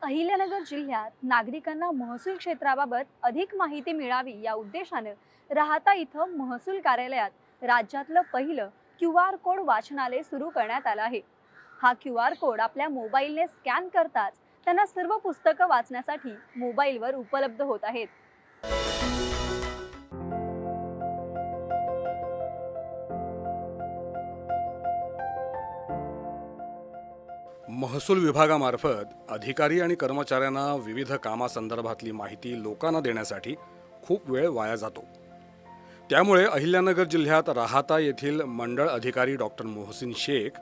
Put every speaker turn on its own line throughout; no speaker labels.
अहिल्यानगर जिल्ह्यात नागरिकांना महसूल क्षेत्राबाबत अधिक माहिती मिळावी या उद्देशाने राहता इथं महसूल कार्यालयात राज्यातलं पहिलं QR कोड वाचनालय सुरू करण्यात आलं आहे। हा QR कोड आपल्या मोबाईलने स्कॅन करताच त्यांना सर्व पुस्तकं वाचण्यासाठी मोबाईलवर उपलब्ध होत आहेत।
महसूल विभागामार्फत अधिकारी आणि कर्मचाऱ्यांना विविध कामासंदर्भातली माहिती लोकांना देण्यासाठी खूप वेळ वाया जातो। त्यामुळे अहिल्यानगर जिल्ह्यात राहाता येथील मंडळ अधिकारी डॉक्टर मोहसिन शेख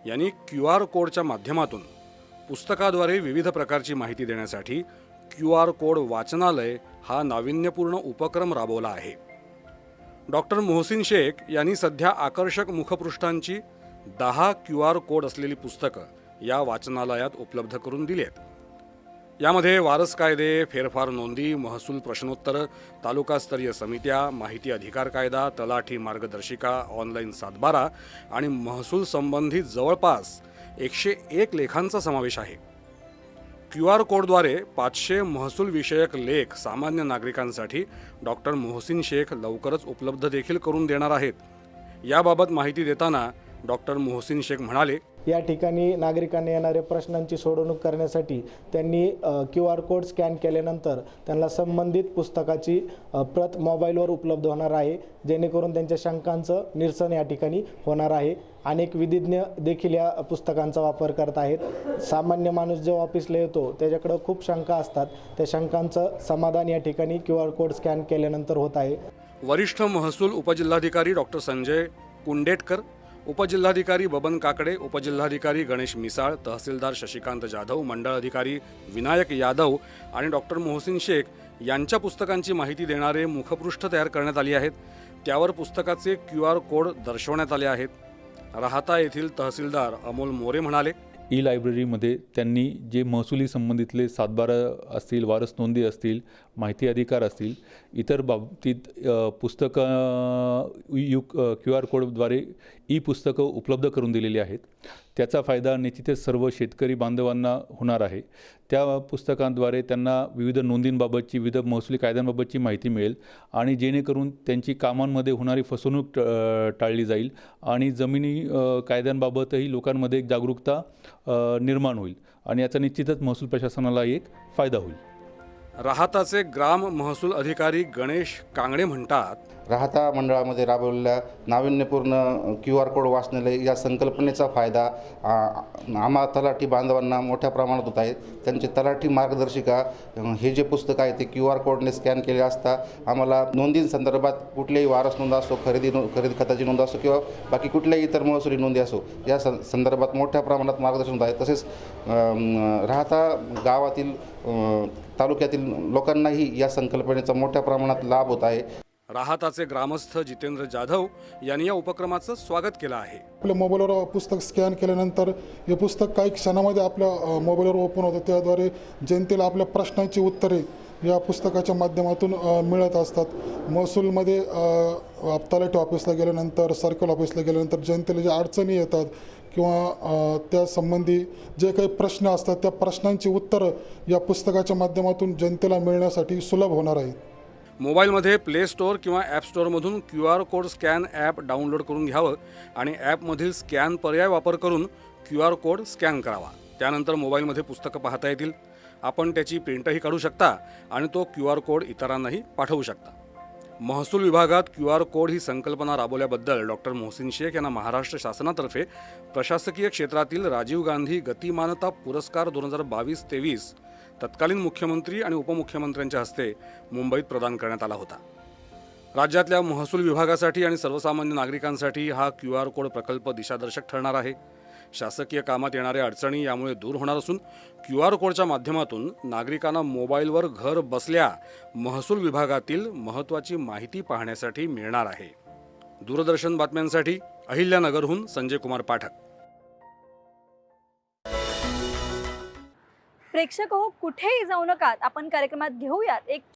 यांनी QR कोडच्या माध्यमातून पुस्तकाद्वारे विविध प्रकारची माहिती देण्यासाठी QR कोड वाचनालय हा नाविन्यपूर्ण उपक्रम राबवला आहे। डॉक्टर मोहसिन शेख यांनी सध्या आकर्षक मुखपृष्ठांची 10 QR कोड असलेली पुस्तकं या वाचनालयात उपलब्ध करून दिली आहेत। यामध्ये वारस कायदे, फेरफार नोंदी, महसूल प्रश्नोत्तर, तालुकास्तरीय समित्या, माहिती अधिकार कायदा, तलाठी मार्गदर्शिका, ऑनलाईन सातबारा आणि महसूल संबंधित जवळपास 101 लेखांचा समावेश आहे। QR कोडद्वारे 500 महसूल विषयक लेख सामान्य नागरिकांसाठी डॉक्टर मोहसिन शेख लवकरच उपलब्ध देखील करून देणार आहेत। याबाबत माहिती देताना डॉक्टर मोहसिन शेख म्हणाले,
या ठिकाणी नागरिकांना येणाऱ्या प्रश्नांची सोडवणूक करण्यासाठी त्यांनी QR कोड स्कॅन केल्यानंतर त्यांना संबंधित पुस्तकाची प्रत मोबाईलवर उपलब्ध होणार आहे, जेणेकरून त्यांच्या शंकांचं निरसन या ठिकाणी होणार आहे। अनेक विधिज्ञ देखील या पुस्तकांचा वापर करत आहेत। सामान्य माणूस जो ऑफिसला येतो त्याच्याकडे खूप शंका असतात, त्या शंकांचं समाधान या ठिकाणी QR कोड स्कॅन केल्यानंतर होत आहे।
वरिष्ठ महसूल उपजिल्हाधिकारी डॉक्टर संजय कुंडेटकर, उपजिल्हाधिकारी बबन काकडे, उपजिल्हाधिकारी गणेश मिसाळ, तहसीलदार शशिकांत जाधव, मंडळ अधिकारी विनायक यादव आणि डॉक्टर मोहसिन शेख यांच्या पुस्तकांची माहिती देणारे मुखपृष्ठ तयार करण्यात आली आहेत। त्यावर पुस्तकाचे QR कोड दर्शवण्यात आले आहेत। राहाता येथील तहसीलदार अमोल मोरे म्हणाले,
ई लायब्ररीमध्ये त्यांनी जे महसुली संबंधितले सातबारा असतील, वारस नोंदी असतील, माहिती अधिकार असतील, इतर बाबतीत पुस्तकं QR कोडद्वारे ई पुस्तकं उपलब्ध करून दिलेली आहेत। त्याचा फायदा निश्चितच सर्व शेतकरी बांधवांना होणार आहे। त्या पुस्तकांद्वारे त्यांना विविध नोंदींबाबतची, विविध महसुली कायद्यांबाबतची माहिती मिळेल आणि जेणेकरून त्यांची कामांमध्ये होणारी फसवणूक टाळली जाईल आणि जमिनी कायद्यांबाबतही लोकांमध्ये एक जागरूकता निर्माण होईल आणि याचा निश्चितच महसूल प्रशासनाला एक फायदा होईल।
राहाताचे ग्राम महसूल अधिकारी गणेश कांगडे म्हणतात,
राहाता मंडळामध्ये राबवलेल्या नाविन्यपूर्ण QR कोड वाचनालय या संकल्पनेचा फायदा आम्हा तलाठी बांधवांना मोठ्या प्रमाणात होत आहे। त्यांचे तलाठी मार्गदर्शिका हे जे पुस्तक आहे ते QR कोडने स्कॅन केले असता आम्हाला नोंदींसंदर्भात कुठल्याही वारस नोंद असो, खरेदी खताची नोंद असो किंवा बाकी कुठल्याही इतर महसुली नोंदी असो, या संदर्भात मोठ्या प्रमाणात मार्गदर्शन होत आहे। तसेच राहाता गावातील तालुक्यातील लोकांनाही या संकल्पनेचा मोठ्या प्रमाणात लाभ होत आहे।
राहाताचे ग्रामस्थ जितेंद्र जाधव यांनी या उपक्रमाचं स्वागत केलं आहे।
आपल्या मोबाईलवर पुस्तक स्कॅन केल्यानंतर हे पुस्तक काही क्षणामध्ये आपल्या मोबाईलवर ओपन होतं। त्याद्वारे जनतेला आपल्या प्रश्नांची उत्तरे या पुस्तकाच्या माध्यमातून मिळत असतात। महसूलमध्ये तलाठी ऑफिसला गेल्यानंतर, सर्कल ऑफिसला गेल्यानंतर जनतेला ज्या अडचणी येतात किंवा त्या संबंधी जे काही प्रश्न असतात त्या प्रश्नांची उत्तरं या पुस्तकाच्या माध्यमातून जनतेला मिळण्यासाठी सुलभ होणार आहे।
मोबाईलमध्ये प्ले स्टोअर किंवा ॲप स्टोअरमधून QR code scan app download करून घ्यावं आणि ॲपमधील स्कॅन पर्याय वापर करून QR कोड स्कॅन करावा। त्यानंतर मोबाईलमध्ये पुस्तकं पाहता येतील। आपण त्याची प्रिंटही काढू शकता आणि तो QR कोड इतरांनाही पाठवू शकता। महसूल विभागात QR कोड ही संकल्पना राबवल्याबद्दल डॉक्टर मोहसिन शेख यांना महाराष्ट्र शासनातर्फे प्रशासकीय क्षेत्रातील राजीव गांधी गतिमानता पुरस्कार 2022-23 तत्कालीन मुख्यमंत्री आणि उपमुख्यमंत्र्यांच्या हस्ते मुंबईत प्रदान करण्यात आला होता। राज्यातल्या महसूल विभागासाठी आणि सर्वसामान्य नागरिकांसाठी हा QR कोड प्रकल्प दिशादर्शक ठरणार आहे। शासकीय कामात येणाऱ्या अडचणी यामुळे दूर होणार असून QR कोडच्या माध्यमातून नागरिकांना मोबाईलवर घर बसल्या महसूल विभागातील महत्त्वाची माहिती पाहण्यासाठी मिळणार आहे। दूरदर्शन बातम्यांसाठी अहिल्यानगरहून संजय कुमार पाठक।
प्रेक्षक हो, कुठेही जाऊ नका, आपण कार्यक्रमात घेऊयात एक